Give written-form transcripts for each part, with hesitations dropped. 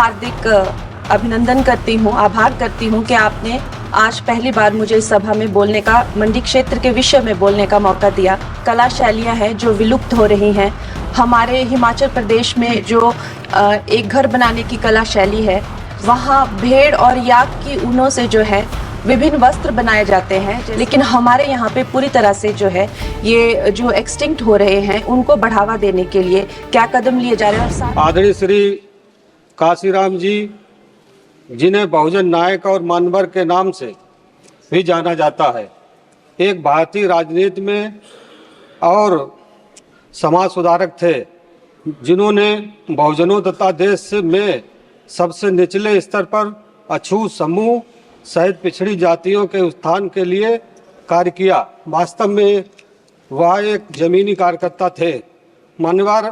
हार्दिक अभिनंदन करती हूँ, आभार करती हूँ कि आपने आज पहली बार मुझे इस सभा में बोलने का, मंडी क्षेत्र के विषय में बोलने का मौका दिया। कला शैलियाँ हैं जो विलुप्त हो रही हैं। हमारे हिमाचल प्रदेश में जो एक घर बनाने की कला शैली है, वहाँ भेड़ और याक की ऊनों से जो है विभिन्न वस्त्र बनाए जाते हैं, लेकिन हमारे यहाँ पे पूरी तरह से जो है ये जो एक्सटिंक्ट हो रहे हैं उनको बढ़ावा देने के लिए क्या कदम लिए जा रहे हैं। आदरणीय श्री काशीराम जी, जिन्हें बहुजन नायक और मानवर के नाम से भी जाना जाता है, एक भारतीय राजनीति में और समाज सुधारक थे, जिन्होंने बहुजनों तथा देश में सबसे निचले स्तर पर अछूत समूह सहित पिछड़ी जातियों के उत्थान के लिए कार्य किया। वास्तव में वह एक जमीनी कार्यकर्ता थे, मानवर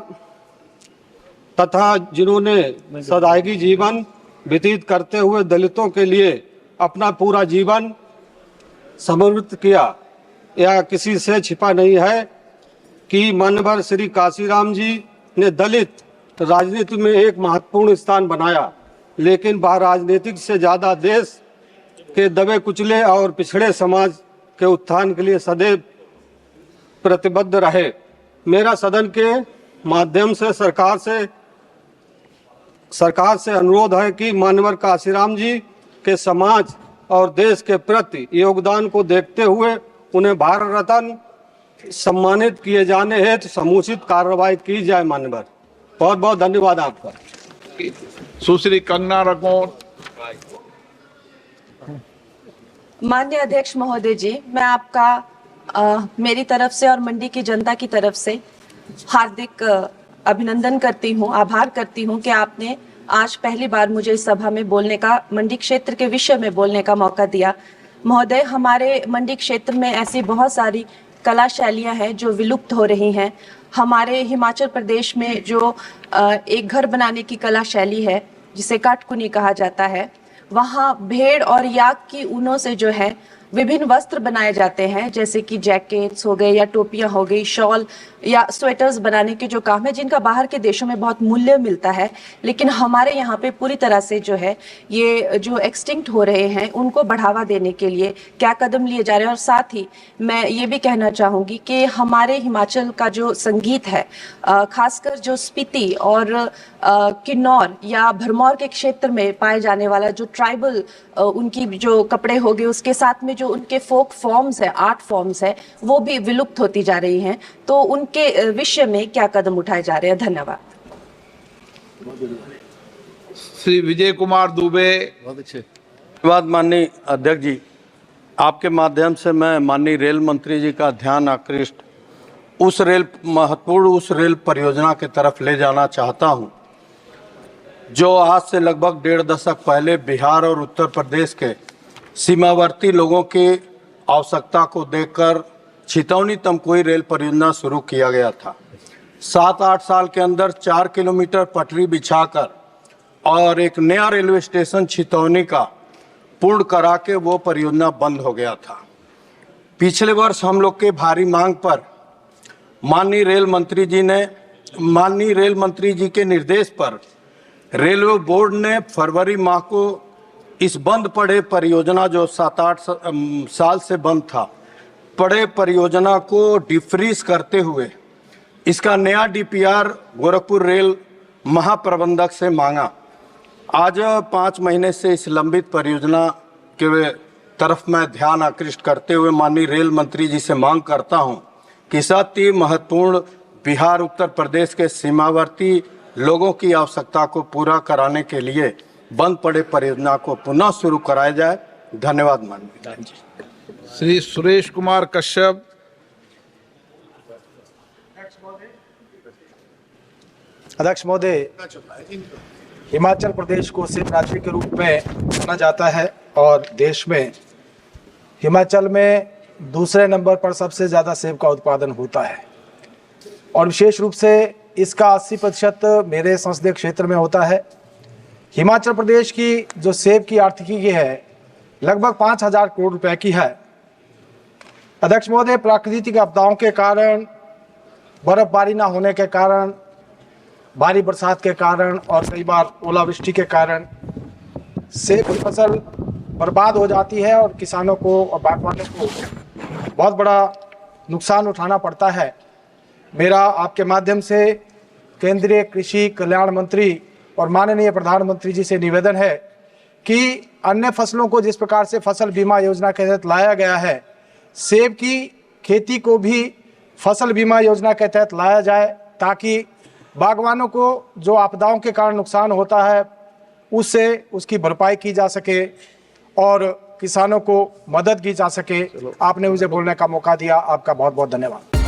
तथा जिन्होंने सदायगी जीवन व्यतीत करते हुए दलितों के लिए अपना पूरा जीवन समर्पित किया। यह किसी से छिपा नहीं है कि मानवर श्री काशीराम जी ने दलित राजनीति में एक महत्वपूर्ण स्थान बनाया, लेकिन वह राजनीतिक से ज़्यादा देश के दबे कुचले और पिछड़े समाज के उत्थान के लिए सदैव प्रतिबद्ध रहे। मेरा सदन के माध्यम से सरकार से अनुरोध है कि मानवर काशीराम जी के समाज और देश के प्रति योगदान को देखते हुए उन्हें भारत रत्न सम्मानित किए जाने हेतु समुचित कार्रवाई की जाए। मानवर, बहुत बहुत धन्यवाद आपका। सुश्री कंगना रनौत। माननीय अध्यक्ष महोदय जी, मैं आपका मेरी तरफ से और मंडी की जनता की तरफ से हार्दिक अभिनंदन करती हूँ, आभार करती हूँ कि आपने आज पहली बार मुझे इस सभा में बोलने का, मंडी क्षेत्र के विषय में बोलने का मौका दिया। महोदय, हमारे मंडी क्षेत्र में ऐसी बहुत सारी कला शैलियाँ हैं जो विलुप्त हो रही हैं। हमारे हिमाचल प्रदेश में जो एक घर बनाने की कला शैली है, जिसे काटकुनी कहा जाता है, वहाँ भेड़ और याक की ऊनों से जो है विभिन्न वस्त्र बनाए जाते हैं, जैसे कि जैकेट्स हो गए या टोपियां हो गई, शॉल या स्वेटर्स बनाने के जो काम है, जिनका बाहर के देशों में बहुत मूल्य मिलता है, लेकिन हमारे यहाँ पे पूरी तरह से जो है ये जो एक्सटिंक्ट हो रहे हैं उनको बढ़ावा देने के लिए क्या कदम लिए जा रहे हैं। और साथ ही मैं ये भी कहना चाहूँगी कि हमारे हिमाचल का जो संगीत है, खासकर जो स्पीति और किन्नौर या भरमौर के क्षेत्र में पाए जाने वाला जो ट्राइबल उनकी जो कपड़े हो गए, उसके साथ में जो उनके फोक फॉर्म्स है, आर्ट फॉर्म्स है, वो भी विलुप्त होती जा रही हैं। तो उनके विषय में क्या कदम उठाए जा रहे हैं? धन्यवाद। श्री विजय कुमार दुबे। बहुत अच्छे धन्यवाद माननीय अध्यक्ष जी। आपके माध्यम से मैं माननीय रेल मंत्री जी का ध्यान आकृष्ट उस रेल परियोजना के तरफ ले जाना चाहता हूं, जो आज से लगभग 1.5 दशक पहले बिहार और उत्तर प्रदेश के सीमावर्ती लोगों की आवश्यकता को देखकर छितौनी तमकुही रेल परियोजना शुरू किया गया था। 7-8 साल के अंदर 4 किलोमीटर पटरी बिछाकर और एक नया रेलवे स्टेशन छितौनी का पूर्ण करा के वो परियोजना बंद हो गया था। पिछले वर्ष हम लोग के भारी मांग पर माननीय रेल मंत्री जी के निर्देश पर रेलवे बोर्ड ने फरवरी माह को इस बंद पड़े परियोजना, जो 7-8 साल से बंद था, पड़े परियोजना को डिफ्रीज करते हुए इसका नया डीपीआर गोरखपुर रेल महाप्रबंधक से मांगा। आज 5 महीने से इस लंबित परियोजना के तरफ मैं ध्यान आकृष्ट करते हुए माननीय रेल मंत्री जी से मांग करता हूं कि अति महत्वपूर्ण बिहार उत्तर प्रदेश के सीमावर्ती लोगों की आवश्यकता को पूरा कराने के लिए बंद पड़े परियोजना को पुनः शुरू कराया जाए। धन्यवाद माननीय। श्री सुरेश कुमार कश्यप। अध्यक्ष महोदय, हिमाचल प्रदेश को सेब राज्य के रूप में जाना जाता है और देश में हिमाचल में दूसरे नंबर पर सबसे ज़्यादा सेब का उत्पादन होता है और विशेष रूप से इसका 80% मेरे संसदीय क्षेत्र में होता है। हिमाचल प्रदेश की जो सेब की आर्थिकी है लगभग 5,000 करोड़ रुपए की है। अध्यक्ष महोदय, प्राकृतिक आपदाओं के कारण, बर्फबारी न होने के कारण भारी बरसात के कारण और कई बार ओलावृष्टि के कारण सेब की फसल बर्बाद हो जाती है और किसानों को और बागवानों को बहुत बड़ा नुकसान उठाना पड़ता है। मेरा आपके माध्यम से केंद्रीय कृषि कल्याण मंत्री और माननीय प्रधानमंत्री जी से निवेदन है कि अन्य फसलों को जिस प्रकार से फसल बीमा योजना के तहत लाया गया है, सेब की खेती को भी फसल बीमा योजना के तहत लाया जाए, ताकि बागवानों को जो आपदाओं के कारण नुकसान होता है उससे उसकी भरपाई की जा सके और किसानों को मदद की जा सके। आपने मुझे बोलने का मौका दिया, आपका बहुत बहुत धन्यवाद।